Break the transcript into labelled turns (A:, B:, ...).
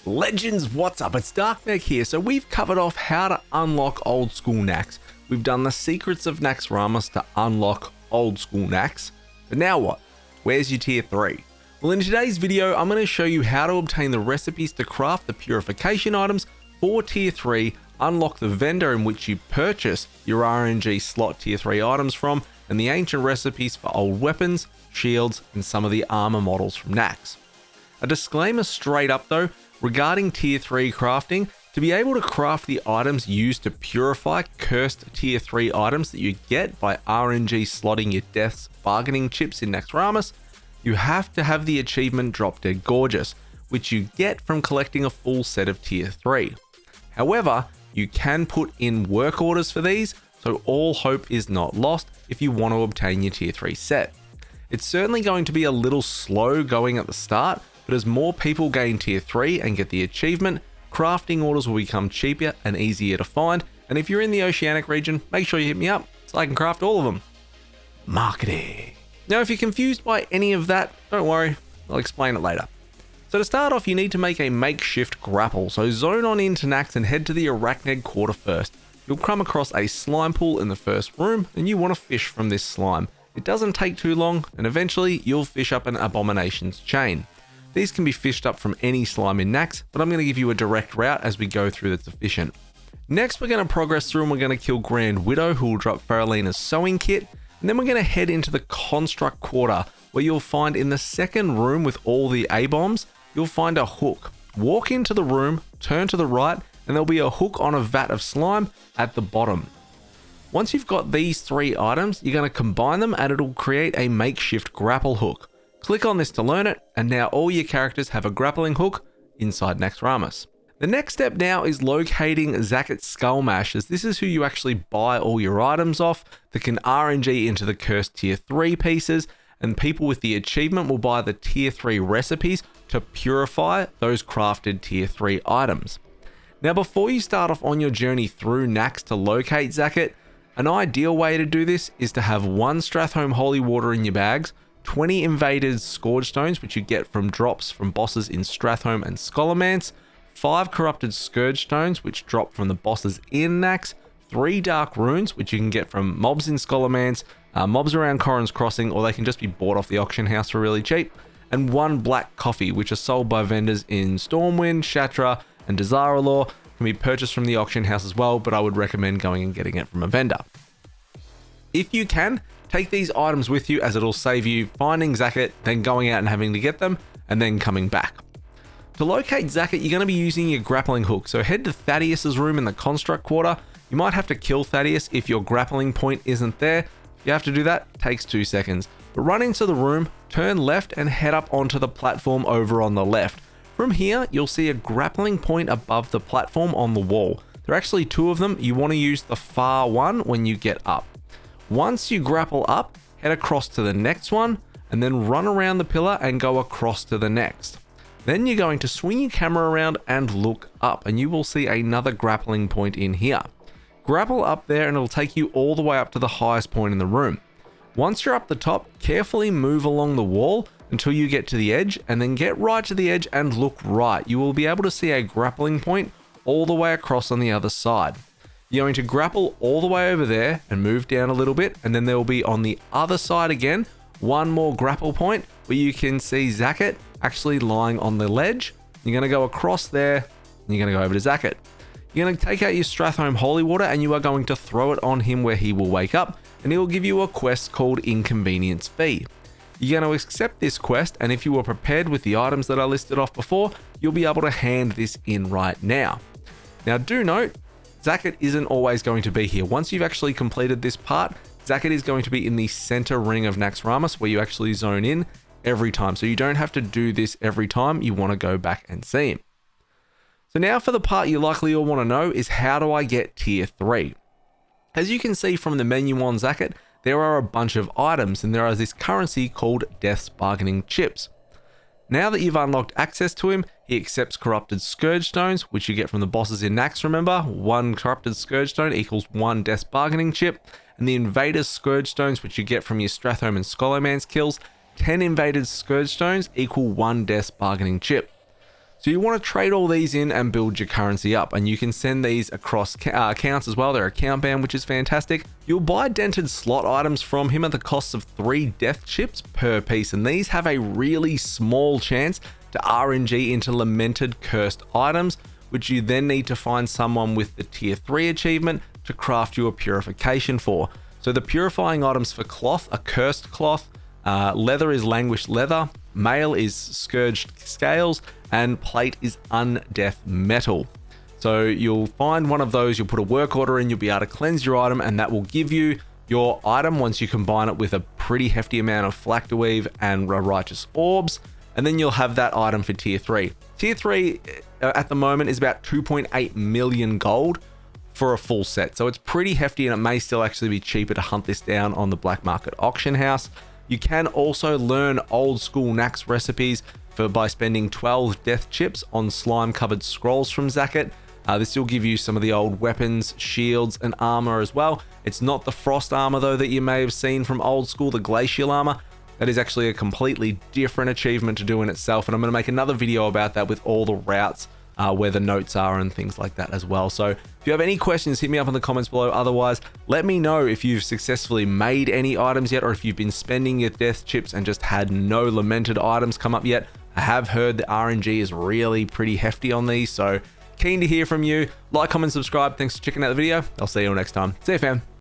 A: Legends, what's up? It's Darkmech here. So we've covered off how to unlock old school Nax. We've done the secrets of Naxxramas to unlock old school Nax. But now what? Where's your tier 3? Well, in today's video, I'm going to show you how to obtain the recipes to craft the purification items for tier 3, unlock the vendor in which you purchase your RNG slot tier 3 items from, and the ancient recipes for old weapons, shields, and some of the armor models from Nax. A disclaimer straight up though, regarding tier 3 crafting, to be able to craft the items used to purify cursed tier 3 items that you get by RNG slotting your death's bargaining chips in Naxxramas, you have to have the achievement Drop Dead Gorgeous, which you get from collecting a full set of tier 3. However, you can put in work orders for these, so all hope is not lost if you want to obtain your tier 3 set. It's certainly going to be a little slow going at the start, but as more people gain tier 3 and get the achievement, crafting orders will become cheaper and easier to find, and if you're in the Oceanic region, make sure you hit me up so I can craft all of them. Marketing. Now if you're confused by any of that, don't worry, I'll explain it later. So to start off, you need to make a makeshift grapple, so zone on into Nax and head to the Arachnid Quarter first. You'll come across a slime pool in the first room, and you want to fish from this slime. It doesn't take too long, and eventually you'll fish up an Abominations chain. These can be fished up from any slime in Nax, but I'm going to give you a direct route as we go through that's efficient. Next, we're going to progress through and we're going to kill Grand Widow, who will drop Faralina's sewing kit, and then we're going to head into the Construct Quarter, where you'll find in the second room with all the A-bombs, you'll find a hook. Walk into the room, turn to the right, and there'll be a hook on a vat of slime at the bottom. Once you've got these 3 items, you're going to combine them and it'll create a makeshift grapple hook. Click on this to learn it, and now all your characters have a grappling hook inside Naxxramas. The next step now is locating Zacket's Skull Mash, as this is who you actually buy all your items off that can RNG into the cursed tier 3 pieces, and people with the achievement will buy the tier 3 recipes to purify those crafted tier 3 items. Now before you start off on your journey through Nax to locate Zacket, an ideal way to do this is to have 1 Strathhome Holy Water in your bags, 20 Invaders Scourge Stones, which you get from drops from bosses in Strathhome and Scholomance, 5 Corrupted Scourge Stones, which drop from the bosses in Nax, 3 Dark Runes, which you can get from mobs in Scholomance, mobs around Corrin's Crossing, or they can just be bought off the auction house for really cheap, and 1 Black Coffee, which are sold by vendors in Stormwind, Shatra, and Desiralore. Can be purchased from the auction house as well, but I would recommend going and getting it from a vendor. If you can, take these items with you, as it'll save you finding Zacket, then going out and having to get them, and then coming back. To locate Zacket, you're going to be using your grappling hook, so head to Thaddeus's room in the Construct Quarter. You might have to kill Thaddeus if your grappling point isn't there. If you have to do that, it takes 2 seconds. But run into the room, turn left, and head up onto the platform over on the left. From here, you'll see a grappling point above the platform on the wall. There are actually 2 of them. You want to use the far one when you get up. Once you grapple up, head across to the next one, and then run around the pillar and go across to the next. Then you're going to swing your camera around and look up, and you will see another grappling point in here. Grapple up there and it'll take you all the way up to the highest point in the room. Once you're up the top, carefully move along the wall until you get to the edge, and then get right to the edge and look right. You will be able to see a grappling point all the way across on the other side. You're going to grapple all the way over there and move down a little bit, and then there will be on the other side again, 1 more grapple point where you can see Zacket actually lying on the ledge. You're going to go across there, and you're going to go over to Zacket. You're going to take out your Strathhome Holy Water, and you are going to throw it on him where he will wake up, and he will give you a quest called Inconvenience Fee. You're going to accept this quest, and if you were prepared with the items that I listed off before, you'll be able to hand this in right now. Now do note, Zacket isn't always going to be here. Once you've actually completed this part, Zacket is going to be in the center ring of Naxxramas, where you actually zone in every time. So you don't have to do this every time you want to go back and see him. So now for the part you likely all want to know is, how do I get tier 3? As you can see from the menu on Zacket, there are a bunch of items, and there is this currency called Death's Bargaining Chips. Now that you've unlocked access to him, he accepts Corrupted Scourge Stones, which you get from the bosses in Nax, remember? 1 Corrupted Scourge Stone equals 1 Death's Bargaining Chip, and the Invaders Scourge Stones, which you get from your Strathhome and Scholomance kills, 10 Invaders Scourge Stones equal 1 Death's Bargaining Chip. So you want to trade all these in and build your currency up, and you can send these across accounts as well. They're account banned, which is fantastic. You'll buy dented slot items from him at the cost of 3 death chips per piece, and these have a really small chance to RNG into lamented cursed items, which you then need to find someone with the tier 3 achievement to craft you a purification for. So the purifying items for cloth are cursed cloth, leather is languished leather, mail is scourged scales, and plate is undeath metal. So you'll find one of those, you'll put a work order in, you'll be able to cleanse your item, and that will give you your item once you combine it with a pretty hefty amount of flactorweave and righteous orbs, and then you'll have that item for tier 3. Tier 3 at the moment is about 2.8 million gold for a full set, so it's pretty hefty, and it may still actually be cheaper to hunt this down on the black market auction house. You can also learn old school Nax recipes by spending 12 death chips on slime covered scrolls from Zacket. This will give you some of the old weapons, shields, and armor as well. It's not the frost armor though that you may have seen from old school, the glacial armor. That is actually a completely different achievement to do in itself, and I'm going to make another video about that with all the routes where the notes are and things like that as well. So if you have any questions, hit me up in the comments below. Otherwise, let me know if you've successfully made any items yet, or if you've been spending your death chips and just had no lamented items come up yet. I have heard the RNG is really pretty hefty on these, so keen to hear from you. Like, comment, subscribe. Thanks for checking out the video. I'll see you all next time. See you, fam.